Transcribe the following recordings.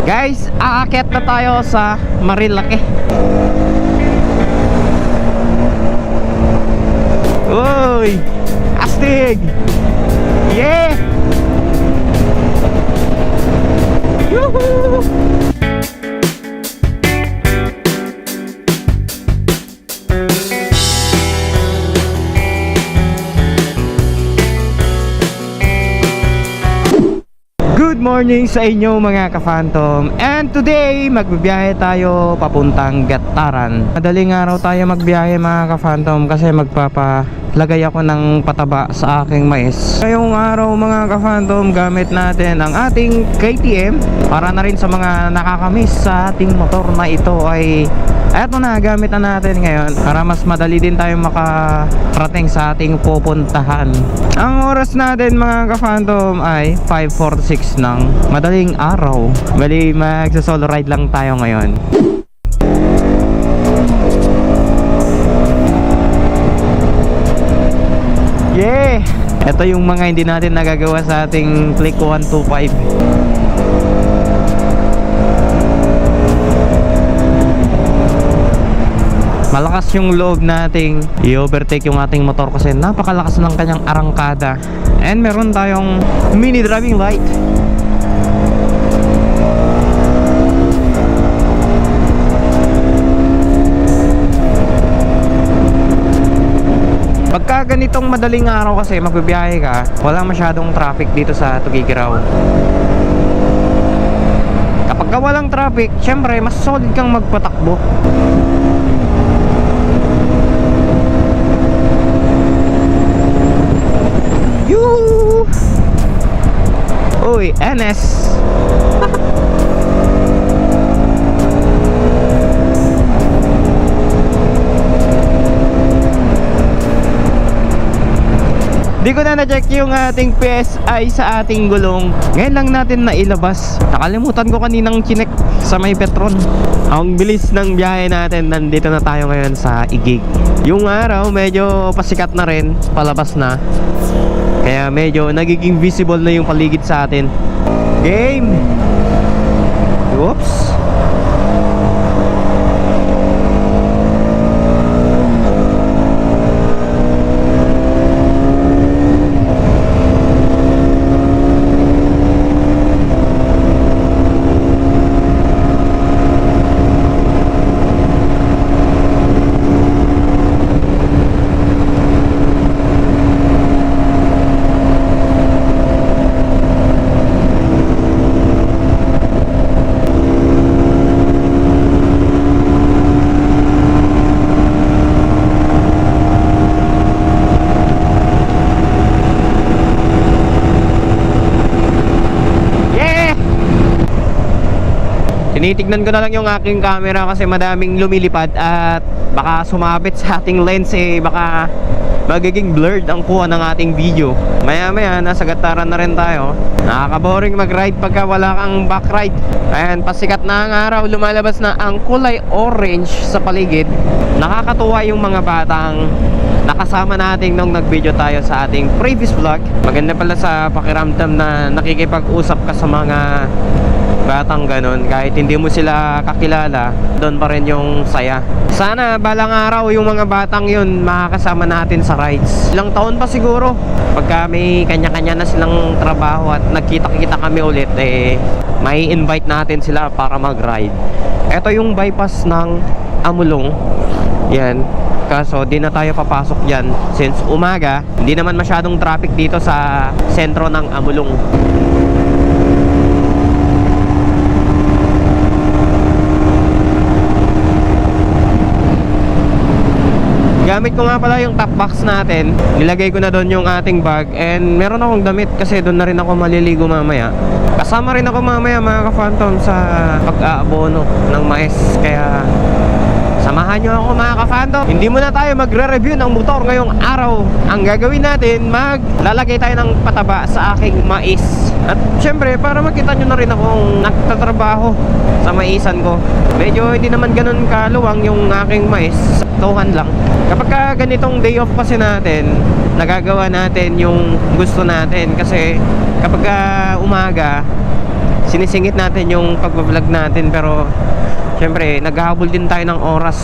Guys, aakyat na tayo sa Marilake. Uy! Astig! Yeah! Yuhuu! Good morning sa inyo mga ka-Phantom. And today, magbibiyahe tayo papuntang Gataran. Madaling araw tayo magbiyahe mga ka-Phantom kasi magpapalagay ako ng pataba sa aking mais. Ngayong araw mga ka-Phantom, gamit natin ang ating KTM. Para na rin sa mga nakakamiss sa ating motor na ito ay eto na, gamit na natin ngayon para mas madali din tayo makarating sa ating pupuntahan. Ang oras natin mga ka-Phantom ay 5:46 ng madaling araw. Bali, magsa-solo ride lang tayo ngayon. Yeah! Ito yung mga hindi natin nagagawa sa ating Click 125. Malakas yung loob nating i-overtake yung ating motor kasi napakalakas ng kanyang arangkada. And meron tayong mini driving light. Pagka ganitong madaling araw kasi magbibiyahe ka, wala masyadong traffic dito sa Tugigaraw. Kapag walang traffic, syempre mas solid kang magpatakbo. Yoo! Uy, NS. Di ko na na-check yung ating PSI sa ating gulong. Ngayon lang natin nailabas. Nakalimutan ko kaninang chinek sa may Petron. Ang bilis ng biyahe natin. Nandito na tayo ngayon sa Igig. Yung araw medyo pasikat na rin, palabas na. Kaya medyo nagiging visible na yung paligid sa atin. Game! Oops! Tinitignan ko na lang yung aking camera kasi madaming lumilipad at baka sumabit sa ating lens baka magiging blurred ang kuha ng ating video. Maya maya nasa Gataran na rin tayo. Nakaka-boring mag-ride pagka wala kang back ride. Ayan, pasikat na ang araw, lumalabas na ang kulay orange sa paligid. Nakakatuwa yung mga batang nakasama natin nung nag-video tayo sa ating previous vlog. Maganda pala sa pakiramdam na nakikipag-usap ka sa mga batang ganun, kahit hindi mo sila kakilala, doon pa rin yung saya. Sana balang araw yung mga batang yun makakasama natin sa rides. Ilang taon pa siguro pagka may kanya-kanya na silang trabaho at nagkita-kita kami ulit, may invite natin sila para mag-ride. Ito yung bypass ng Amulong. Yan, kaso di na tayo papasok dyan since umaga. Hindi naman masyadong traffic dito sa sentro ng Amulong. Gamit ko nga pala yung top box natin. Nilagay ko na doon yung ating bag. And meron akong damit kasi doon na rin ako maliligo mamaya. Kasama rin ako mamaya mga ka-Phantom sa pag-aabono ng mais. Kaya samahan nyo ako mga ka-Phantom. Hindi muna tayo magre-review ng motor ngayong araw. Ang gagawin natin, maglalagay tayo ng pataba sa aking mais. At syempre para makita nyo na rin akong nagtatrabaho sa maisan ko. Medyo hindi naman ganun kaluwang yung aking mais. Tuhan lang. Kapag ganitong day off kasi natin, nagagawa natin yung gusto natin. Kasi kapag umaga, sinisingit natin yung pagbablog natin, pero syempre naghahabol din tayo ng oras.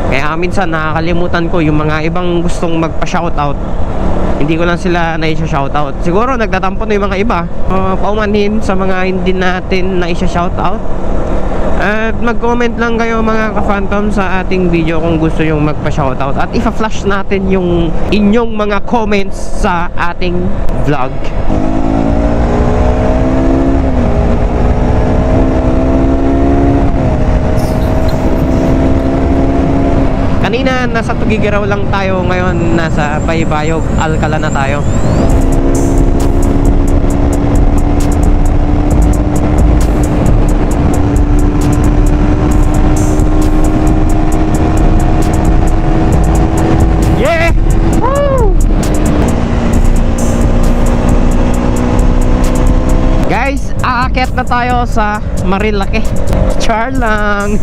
Kaya minsan nakakalimutan ko yung mga ibang gustong magpa-shoutout, hindi ko lang sila na-shoutout. Siguro nagtatampo na yung mga iba. Paumanhin sa mga hindi natin na-shoutout. At mag-comment lang kayo mga ka-phantom sa ating video kung gusto yung magpa-shoutout. At ipa-flash natin yung inyong mga comments sa ating vlog. Kanina nasa Tugigaraw lang tayo, ngayon nasa Baybayog, Alcala na tayo. Yeah! Woo! Guys, aakyat na tayo sa Marilake. Char lang.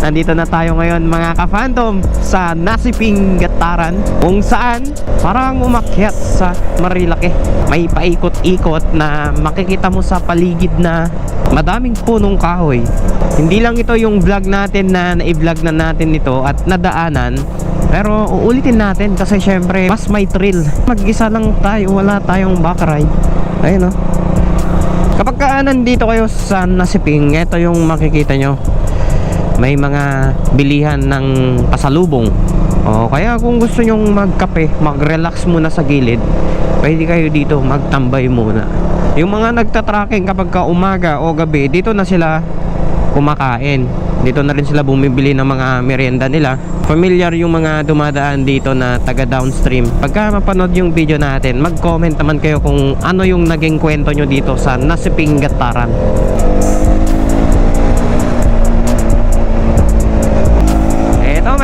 Nandito na tayo ngayon mga ka-phantom sa Nasiping Gataran, kung saan parang umakyat sa Marilake. May paikot-ikot na makikita mo sa paligid na madaming punong kahoy. Hindi lang ito yung vlog natin na na-vlog na natin ito at nadaanan, pero uulitin natin kasi syempre mas may thrill. Mag-isa lang tayo, wala tayong backride. Ayun o. Kapag nandito kayo sa Nasiping, ito yung makikita nyo. May mga bilihan ng pasalubong. O kaya kung gusto nyong magkape, mag-relax muna sa gilid, pwede kayo dito magtambay muna. Yung mga nagtatracking kapag ka umaga o gabi, dito na sila kumakain. Dito na rin sila bumibili ng mga merienda nila. Familiar yung mga dumadaan dito na taga downstream. Pagka mapanood yung video natin, mag-comment naman kayo kung ano yung naging kwento nyo dito sa Nasiping Gataran.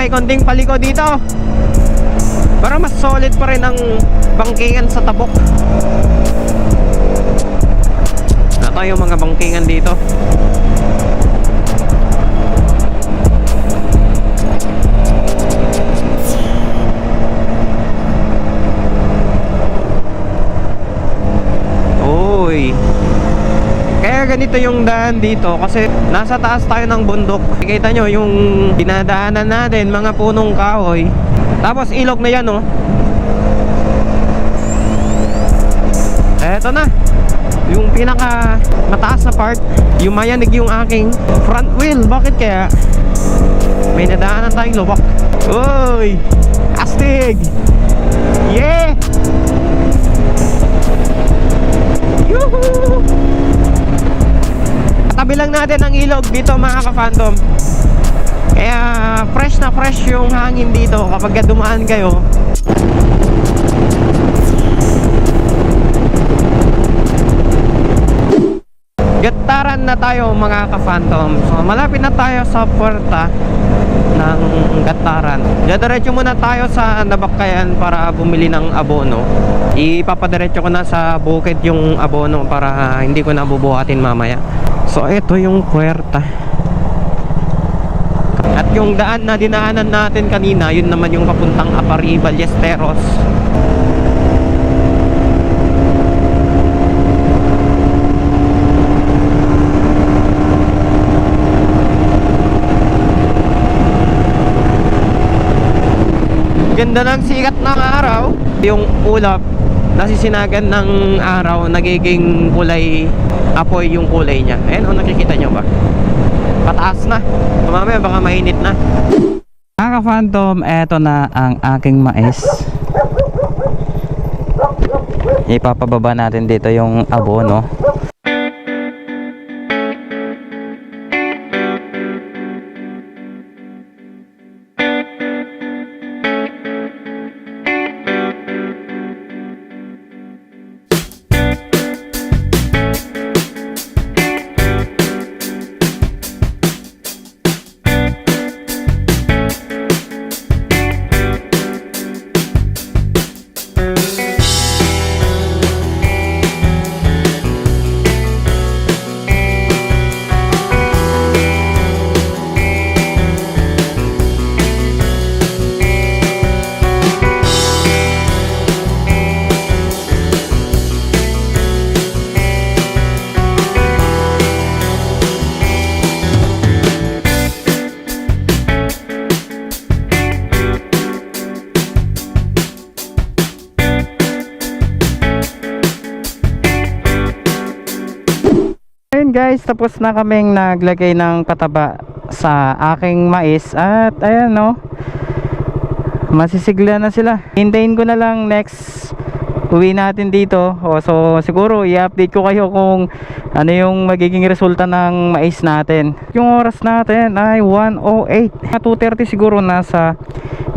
May konting paliko dito para mas solid pa rin ang bangkingan sa tabok. Ito yung mga bangkingan dito. Uy, kaya ganito yung daan dito kasi nasa taas tayo ng bundok. Kita nyo yung dinadaanan natin, mga punong kahoy. Tapos ilog na yan oh. Eto na yung pinaka mataas na part. Yung mayanig yung aking front wheel. Bakit kaya? May nadaanan tayong lubak. Uy, astig. Yeah. Yuhuu. Tabi lang natin ang ilog dito mga ka-phantom. Kaya fresh na fresh yung hangin dito kapag dumaan kayo. Gataran na tayo mga ka-phantom. So malapit na tayo sa puerta ng Gataran. Diretso muna tayo sa Nabakayan para bumili ng abono. Ipapadiretso ko na sa bukid yung abono para hindi ko na bubuhatin mamaya. So ito yung puerta. At yung daan na dinaanan natin kanina, yun naman yung papuntang Apari, Ballesteros. Ganda ng sikat ng araw. Yung ulap nasisinagan ng araw, nagiging kulay apoy yung kulay niya. Ayan o, nakikita nyo ba? Pataas na. Mamaya baka mainit na. Mga ka-phantom, eto na ang aking mais. Ipapababa natin dito yung abono. Ayun guys, tapos na kaming naglagay ng pataba sa aking mais. At ayan no, masisigla na sila. Hintayin ko na lang next uwi natin dito. So siguro i-update ko kayo kung ano yung magiging resulta ng mais natin. Yung oras natin ay 1:08. 2:30 siguro nasa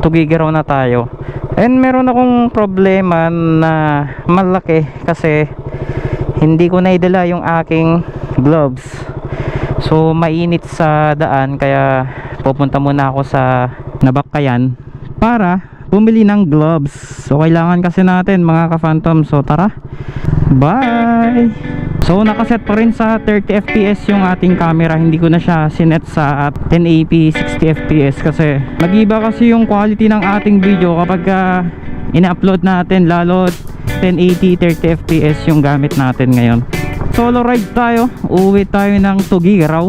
Tugigaraw na tayo. And meron akong problema na malaki kasi hindi ko naidala yung aking gloves. So mainit sa daan kaya pupunta muna ako sa Nabakkayan para bumili ng gloves. So kailangan kasi natin mga ka-phantom. So tara, bye. So nakaset pa rin sa 30 fps yung ating camera. Hindi ko na siya sinet sa 1080 60 fps kasi nag-iba kasi yung quality ng ating video kapag ina-upload natin, lalo 1080 30 fps yung gamit natin ngayon. Solo ride tayo, uuwi tayo ng Tugigaraw.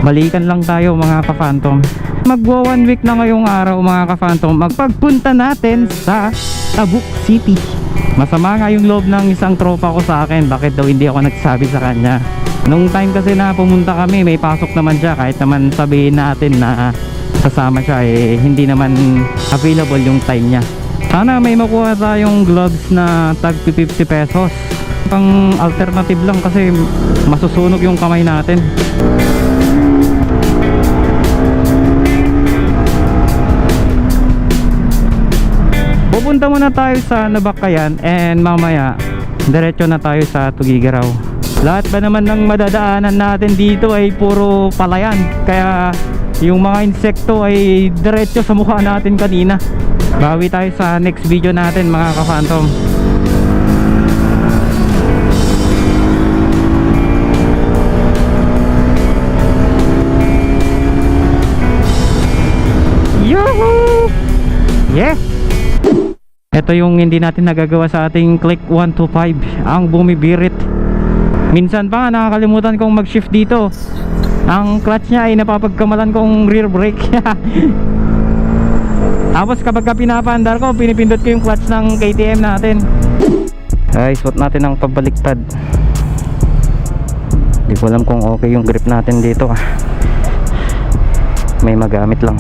Balikan lang tayo mga ka-phantom. Magwa 1 week na ngayong araw mga ka-phantom. Magpagpunta natin sa Tabuk City. Masama nga yung loob ng isang tropa ko sa akin, bakit daw hindi ako nagsabi sa kanya. Nung time kasi na pumunta kami, may pasok naman siya. Kahit naman sabihin natin na kasama siya, hindi naman available yung time niya. Sana may makuha tayong gloves na tag 50 pesos. Pang alternative lang kasi masusunog yung kamay natin. Pupunta muna tayo sa Nabakkayan and mamaya diretso na tayo sa Tugigaraw. Lahat ba naman ng madadaanan natin dito ay puro palayan, kaya yung mga insekto ay diretso sa mukha natin kanina. Bawi tayo sa next video natin mga ka-phantom. Yuhu! Yeah! Ito yung hindi natin nagagawa sa ating Click 125, ang bumibirit. Minsan pa nga nakakalimutan kong mag-shift dito. Ang clutch niya ay napapagkamalan kong rear brake. Tapos kapag pinapaandar ko, pinipindot ko yung clutch ng KTM natin. Ay, suot natin ang pabaliktad. Hindi ko alam kung okay yung grip natin dito. May magamit lang.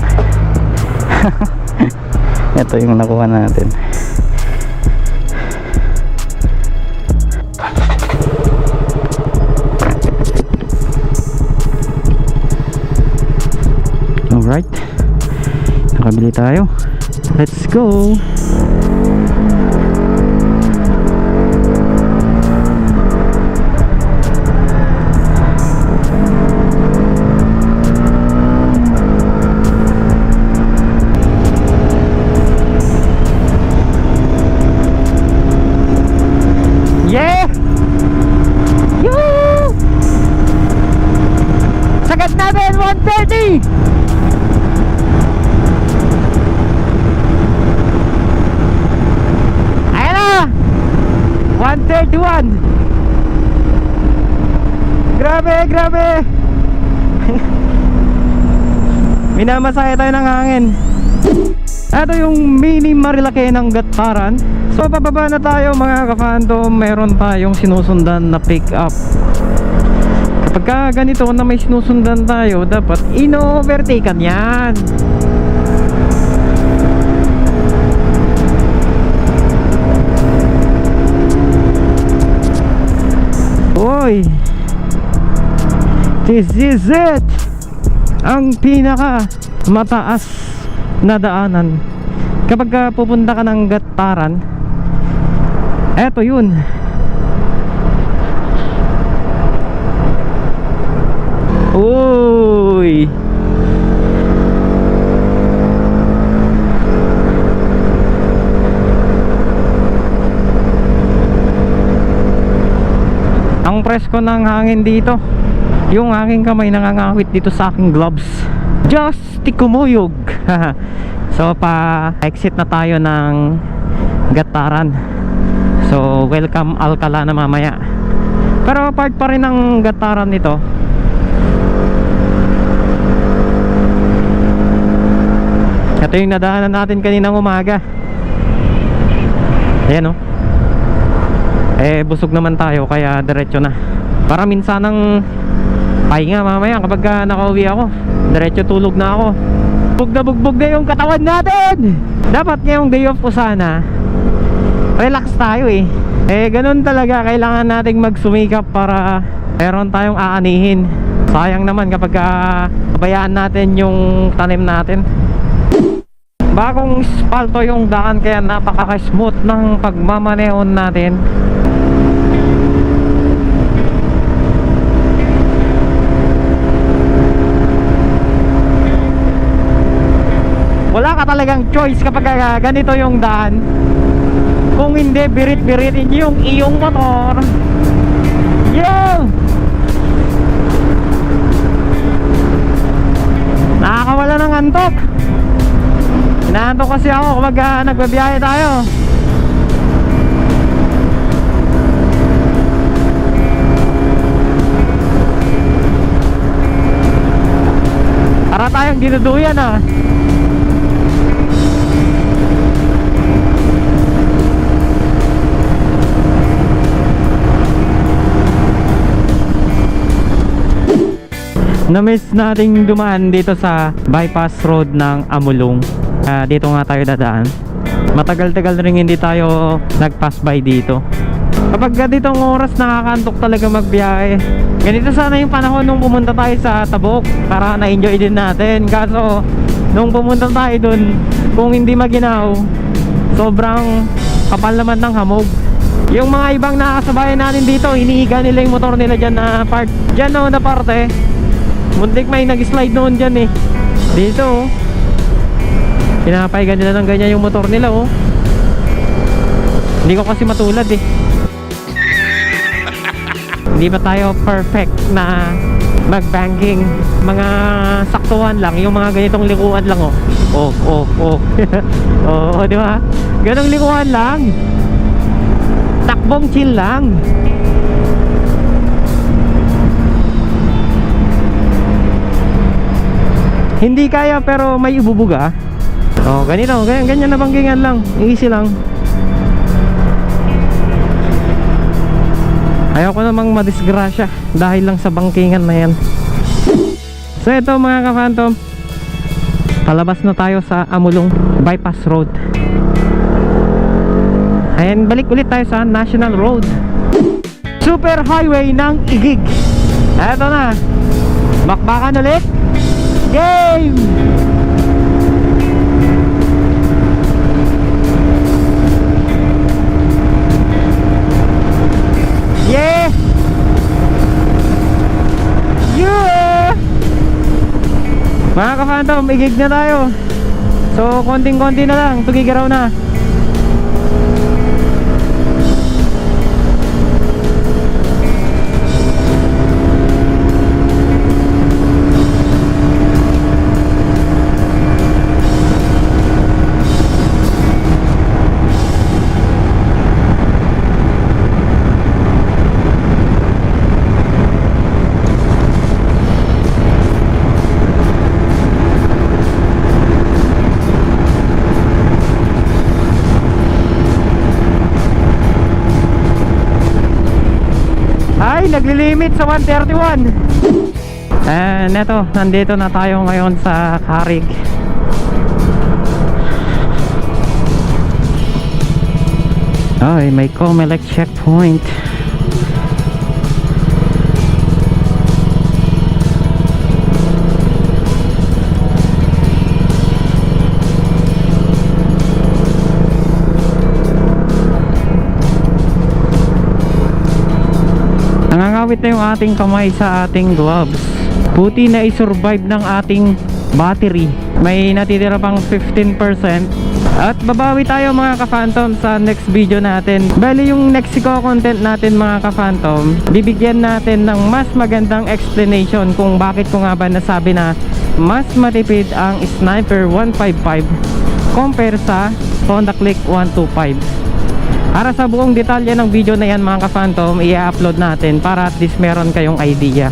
Ito yung nakuha natin. Alright, nakabili tayo. Let's go. Yeah! Yoo! Sagat natin 130. Ayan na, 131. Grabe, grabe. Minamasaya tayo ng hangin. Ito yung mini Marilake ng Gataran. So pababa na tayo mga ka-phantom. Meron tayong sinusundan na pick up. Kapag ganito na may sinusundan tayo, dapat ino-overtaken yan. Oy, this is it. Ang pinaka mataas na daanan kapag pupunta ka ng Gataran. Eto yun. Uy, ang presko ng hangin dito. Yung aking kamay nangangawit dito sa aking gloves. Just tikumuyog. So pa exit na tayo ng Gataran. So welcome Alcala na mamaya. Pero part pa rin ng Gataran nito. Ito yung nadaanan natin kaninang umaga. Ayan o. Busog naman tayo kaya diretso na. Para minsan ang Pahinga mamaya kapag nakauwi ako. Diretso tulog na ako. Bugbog na yung katawan natin. Dapat ngayong day off ko sana relax tayo eh. Ganun talaga, kailangan nating magsumikap para meron tayong aanihin. Sayang naman kapag pabayaan natin yung tanim natin. Bagong spalto yung daan kaya napaka-smooth ng pagmamaneon natin. Wala ka talagang choice kapag ganito yung daan. Kung hindi, birit-biritin yung iyong motor. Yo! Nakakawala ng antok. Inaantok kasi ako kapag nagbabiyahe tayo. Para tayong dinuduyan ah. Na-miss nating dumaan dito sa bypass road ng Amulong. Dito nga tayo dadaan. Matagal-tagal rin hindi tayo nag-pass by dito. Kapag ditong oras nakakaantok talaga magbiyahe. Ganito sana yung panahon nung pumunta tayo sa Tabok para na-enjoy din natin. Kaso nung pumunta tayo dun, kung hindi maginaw, sobrang kapal naman ng hamog. Yung mga ibang nakakasabayan natin dito, inihiga nila yung motor nila dyan na part. Dyan na parte. Muntik may nag-slide noon dyan eh. Dito oh, pinapaigan nila ng ganyan yung motor nila oh. Hindi ko kasi matulad eh. Hindi pa tayo perfect na mag-banking. Mga saktuhan lang, yung mga ganitong likuan lang oh. Oh, di ba? Ganong likuan lang. Takbong chill lang. Hindi kaya pero may ibubuga. Oh, ganito, ganyan na banggingan lang. Easy lang. Ayaw ko namang madisgrasya dahil lang sa bangkingan na yan. So ito mga ka-phantom, palabas na tayo sa Amulong Bypass Road. Ayan, balik ulit tayo sa National Road, Super Highway ng Igig. Eto na, bakbakan ulit. Game! Yeah! Yeah! Mga ka-phantom, igig na tayo. So, konting-konti na lang, tugigaraw na. Naglilimit sa 131. And eto, nandito na tayo ngayon sa Harig. Ay, may Comelec checkpoint. Nangangawit na yung ating kamay sa ating gloves. Buti na i-survive ng ating battery. May natitira pang 15%. At babawi tayo mga ka-phantom sa next video natin. Bali yung next content natin mga ka-phantom, bibigyan natin ng mas magandang explanation kung bakit ko nga ba nasabi na mas matipid ang Sniper 155 compare sa Honda Click 125. Para sa buong detalye ng video na yan mga ka-phantom, i-upload natin para at least meron kayong idea.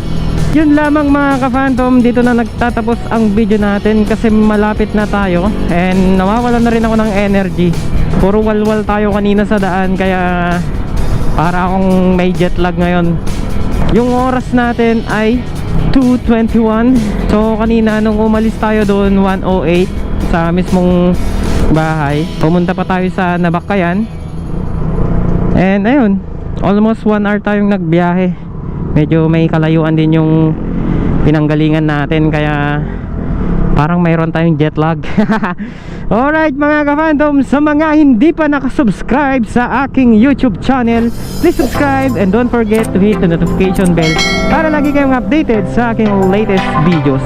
Yun lamang mga ka-phantom, dito na nagtatapos ang video natin kasi malapit na tayo and nawawalan na rin ako ng energy. Puro walwal tayo kanina sa daan kaya para akong may jet lag ngayon. Yung oras natin ay 2:21. So kanina nung umalis tayo doon 1:08 sa mismong bahay, pumunta pa tayo sa Nabakayan. And ayun, almost 1 hour tayong nagbiyahe. Medyo may kalayuan din yung pinanggalingan natin, kaya parang mayroon tayong jet lag. Alright mga ka-fandom, sa mga hindi pa nakasubscribe sa aking YouTube channel, please subscribe and don't forget to hit the notification bell para lagi kayong updated sa aking latest videos.